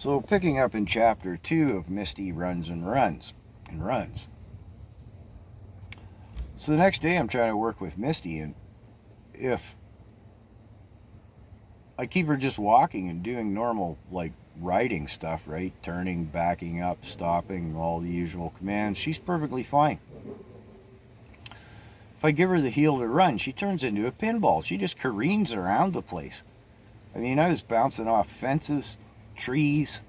So picking up in chapter 2 of Misty Runs and Runs and Runs. So the next day I'm trying to work with Misty, and if I keep her just walking and doing normal like riding stuff, right? Turning, backing up, stopping, all the usual commands, she's perfectly fine. If I give her the heel to run, she turns into a pinball. She just careens around the place. I mean, I was bouncing off fences, trees,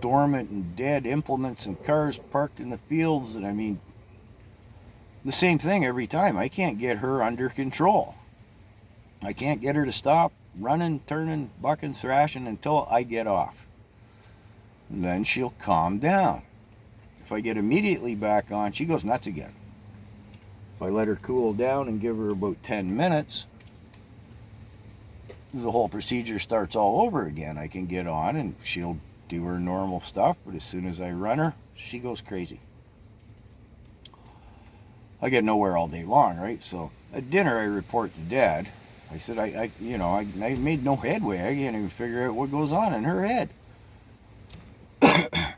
dormant and dead implements and cars parked in the fields, and I mean, the same thing every time. I can't get her under control. I can't get her to stop running, turning, bucking, thrashing until I get off. And then she'll calm down. If I get immediately back on, she goes nuts again. If I let her cool down and give her about 10 minutes, the whole procedure starts all over again. I can get on and she'll do her normal stuff, but as soon as I run her, she goes crazy. I get nowhere all day long, right? So at dinner, I report to Dad. I said, I made no headway. I can't even figure out what goes on in her head.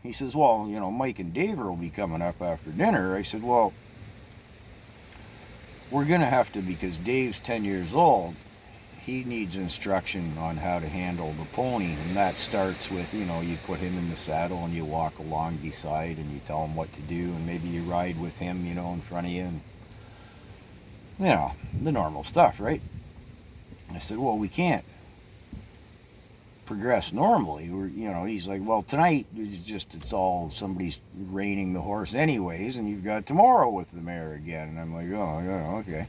He says, well, Mike and Dave will be coming up after dinner. I said, well, we're going to have to, because Dave's 10 years old, he needs instruction on how to handle the pony. And that starts with, you put him in the saddle and you walk along beside and you tell him what to do. And maybe you ride with him, in front of you. And, the normal stuff, right? I said, well, we can't progress normally. He's like, well, tonight it's all somebody's reining the horse anyways, and you've got tomorrow with the mare again. And I'm like, oh, yeah, okay.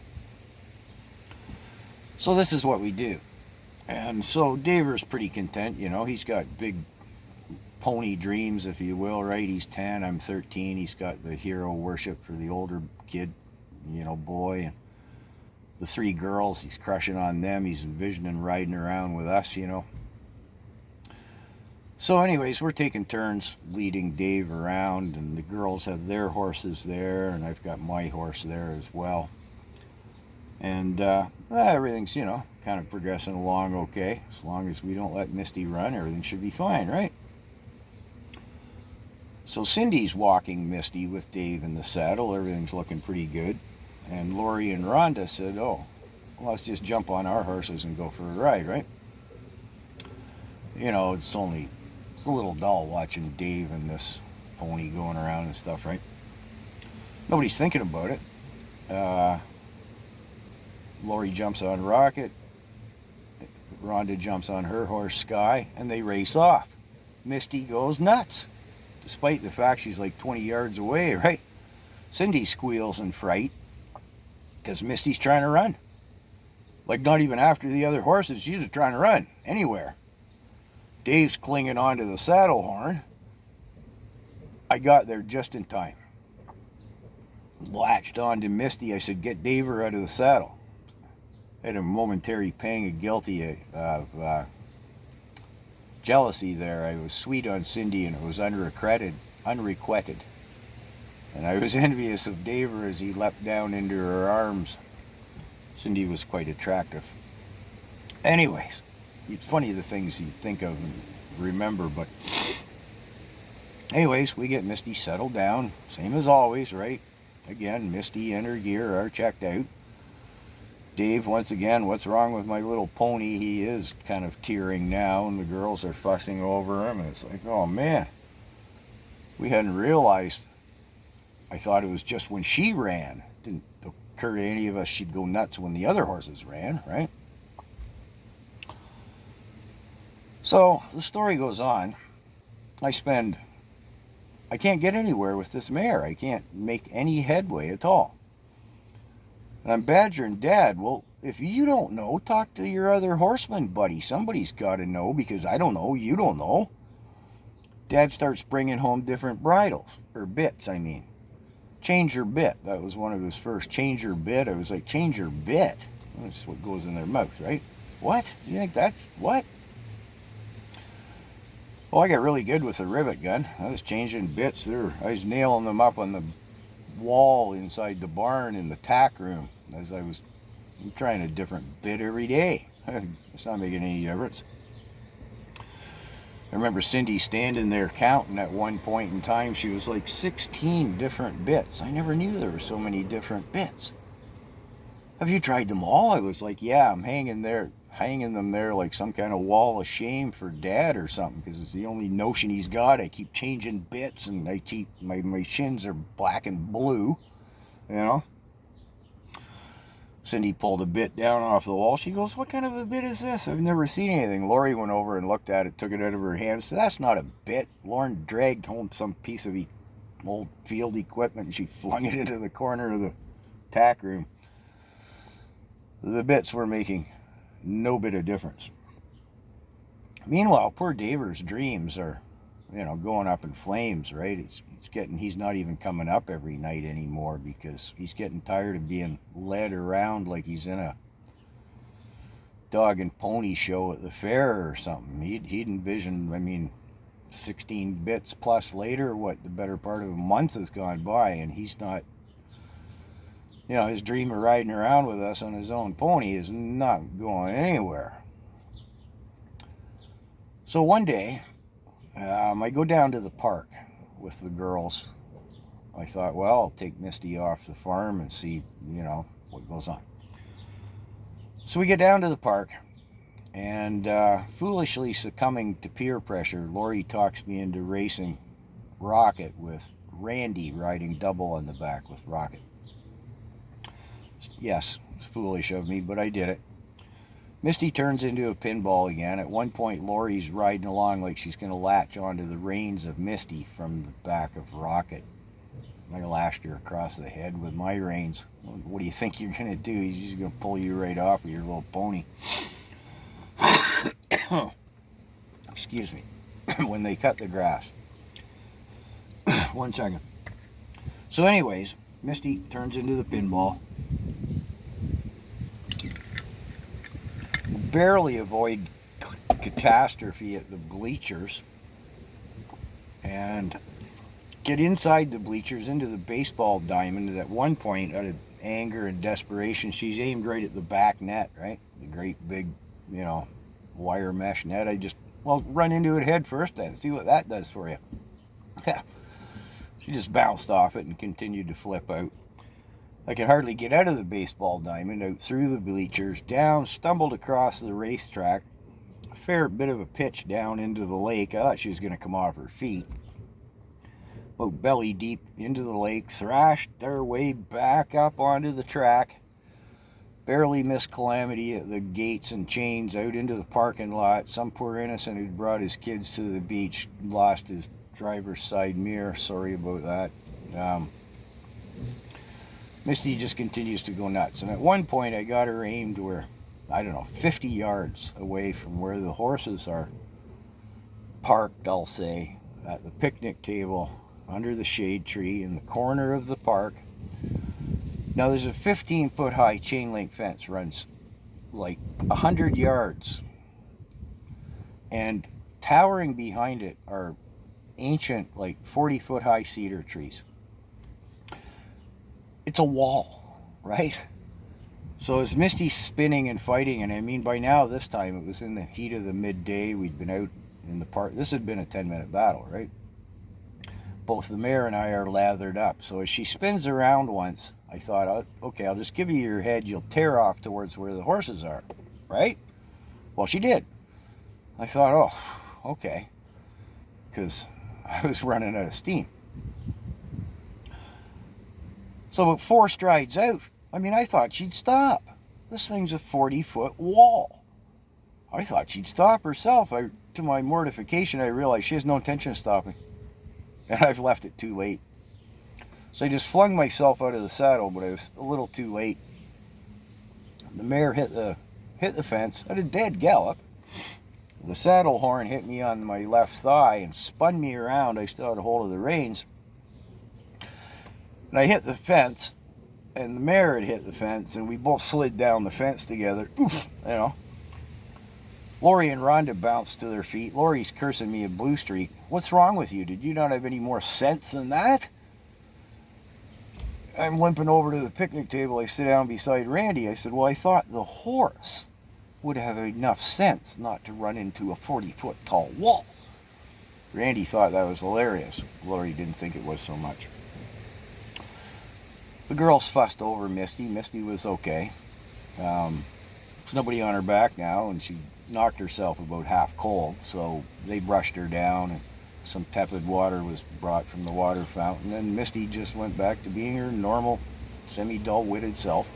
So this is what we do. And so Daver's pretty content, he's got big pony dreams, if you will, right? He's 10, I'm 13. He's got the hero worship for the older kid, boy. And the 3 girls, he's crushing on them. He's envisioning riding around with us, So anyways, we're taking turns leading Dave around, and the girls have their horses there, and I've got my horse there as well. And everything's, kind of progressing along okay. As long as we don't let Misty run, everything should be fine, right? So Cindy's walking Misty with Dave in the saddle. Everything's looking pretty good. And Lori and Rhonda said, oh, well, let's just jump on our horses and go for a ride, right? It's a little dull watching Dave and this pony going around and stuff, right? Nobody's thinking about it. Lori jumps on Rocket. Rhonda jumps on her horse, Sky, and they race off. Misty goes nuts, despite the fact she's like 20 yards away, right? Cindy squeals in fright because Misty's trying to run. Like, not even after the other horses, she's just trying to run anywhere. Dave's clinging onto the saddle horn. I got there just in time. Latched onto Misty. I said, get Daver out of the saddle. I had a momentary pang of guilty of jealousy there. I was sweet on Cindy and it was unrequited. And I was envious of Daver as he leapt down into her arms. Cindy was quite attractive. Anyways, it's funny the things you think of and remember, but anyways, we get Misty settled down, same as always, right? Again, Misty and her gear are checked out. Dave, once again, what's wrong with my little pony? He is kind of tearing now, and the girls are fussing over him, and it's like, oh man, we hadn't realized. I thought it was just when she ran. It didn't occur to any of us she'd go nuts when the other horses ran, right? So the story goes on. I can't get anywhere with this mare. I can't make any headway at all. And I'm badgering Dad. Well, if you don't know, talk to your other horseman buddy. Somebody's got to know, because I don't know. You don't know. Dad starts bringing home different bridles, or bits, I mean. Change your bit. That was one of his first. Change your bit. I was like, change your bit? That's what goes in their mouth, right? What? You think that's what? Well, I got really good with the rivet gun. I was changing bits there. I was nailing them up on the wall inside the barn in the tack room as I was trying a different bit every day. It's not making any difference. I remember Cindy standing there counting at one point in time. She was like 16 different bits. I never knew there were so many different bits. Have you tried them all? I was like, yeah, I'm hanging them there like some kind of wall of shame for Dad or something, because it's the only notion he's got. I keep changing bits, and I keep my shins are black and blue, you know. Cindy pulled a bit down off the wall. She goes, what kind of a bit is this? I've never seen anything. Lori went over and looked at it, took it out of her hand, said, that's not a bit. Lauren dragged home some piece of old field equipment, and she flung it into the corner of the tack room. The bits were making no bit of difference. Meanwhile, poor Daver's dreams are, going up in flames, right? He's not even coming up every night anymore because he's getting tired of being led around like he's in a dog and pony show at the fair or something. He'd envisioned, 16 bits plus later, the better part of a month has gone by, and he's not, his dream of riding around with us on his own pony is not going anywhere. So one day, I go down to the park with the girls. I thought, well, I'll take Misty off the farm and see, what goes on. So we get down to the park, and foolishly succumbing to peer pressure, Lori talks me into racing Rocket with Randy riding double on the back with Rocket. Yes, it's foolish of me, but I did it. Misty turns into a pinball again. At one point, Lori's riding along like she's going to latch onto the reins of Misty from the back of Rocket. I lashed her across the head with my reins. What do you think you're going to do? He's just going to pull you right off of your little pony. Excuse me. When they cut the grass. 1 second. So anyways, Misty turns into the pinball. Barely avoid catastrophe at the bleachers and get inside the bleachers into the baseball diamond. And at one point, out of anger and desperation, she's aimed right at the back net, right? The great big, wire mesh net. I just, run into it head first and see what that does for you. She just bounced off it and continued to flip out. I could hardly get out of the baseball diamond, out through the bleachers, down, stumbled across the racetrack, a fair bit of a pitch down into the lake. I thought she was going to come off her feet. About belly deep into the lake, thrashed our way back up onto the track, barely missed Calamity at the gates and chains, out into the parking lot. Some poor innocent who'd brought his kids to the beach lost his driver's side mirror. Sorry about that. Misty just continues to go nuts. And at one point, I got her aimed where, 50 yards away from where the horses are parked, I'll say, at the picnic table under the shade tree in the corner of the park. Now, there's a 15-foot high chain link fence, runs like 100 yards. And towering behind it are ancient, 40-foot high cedar trees. It's a wall, right? So as Misty's spinning and fighting, and by now this time it was in the heat of the midday, we'd been out in the park. This had been a 10-minute battle, right? Both the mare and I are lathered up. So as she spins around once, I thought, okay, I'll just give you your head. You'll tear off towards where the horses are, right? Well, she did. I thought, oh, okay, because I was running out of steam. So about 4 strides out, I thought she'd stop. This thing's a 40-foot wall. I thought she'd stop herself. To my mortification, I realized she has no intention of stopping. And I've left it too late. So I just flung myself out of the saddle, but I was a little too late. The mare hit the fence at a dead gallop. The saddle horn hit me on my left thigh and spun me around. I still had a hold of the reins. And I hit the fence, and the mare had hit the fence, and we both slid down the fence together. Oof, Lori and Rhonda bounced to their feet. Lori's cursing me a blue streak. What's wrong with you? Did you not have any more sense than that? I'm limping over to the picnic table. I sit down beside Randy. I said, well, I thought the horse would have enough sense not to run into a 40-foot tall wall. Randy thought that was hilarious. Lori didn't think it was so much. The girls fussed over Misty. Misty was okay. There's nobody on her back now, and she knocked herself about half cold, so they brushed her down, and some tepid water was brought from the water fountain, and Misty just went back to being her normal, semi-dull-witted self.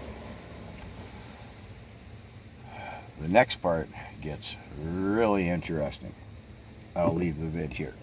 The next part gets really interesting. I'll leave the vid here.